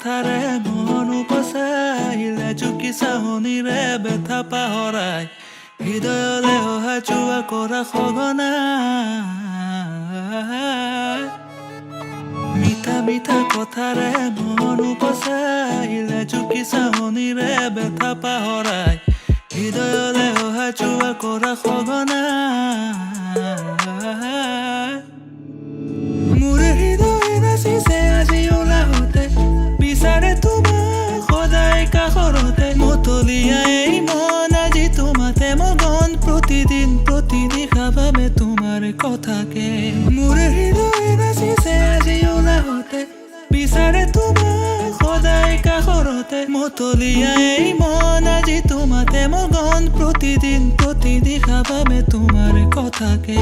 কথাৰে মন উপচাইলে চুকি চাহনিৰে বেথা পাহৰাই হৃদয়লে অহা যোৱা কৰা সঘনা মিঠা মিঠা কথাৰে মন উপচাইলে চুকি চাহনিৰে বেথা পাহৰাই হৃদয়লে অহা যোৱা কৰা সঘনা মোৰ হৃদয় নাচিছে আজি ওলাহতে বিচাৰে তোমাক সদায় কাষৰতে মতলীয়াই মন আজি তোমাতে মগন প্ৰতিদিন প্ৰতিদিশা ভাবে তোমাৰ কথাকে মোৰ হৃদয় নাচিছে আজি ওলাহতে বিচাৰে তোমাক সদায় কাষৰতে মতলীয়াই মন আজি তোমাতে মগন প্ৰতিদিন প্ৰতিদিশা ভাবে তোমাৰ কথাকে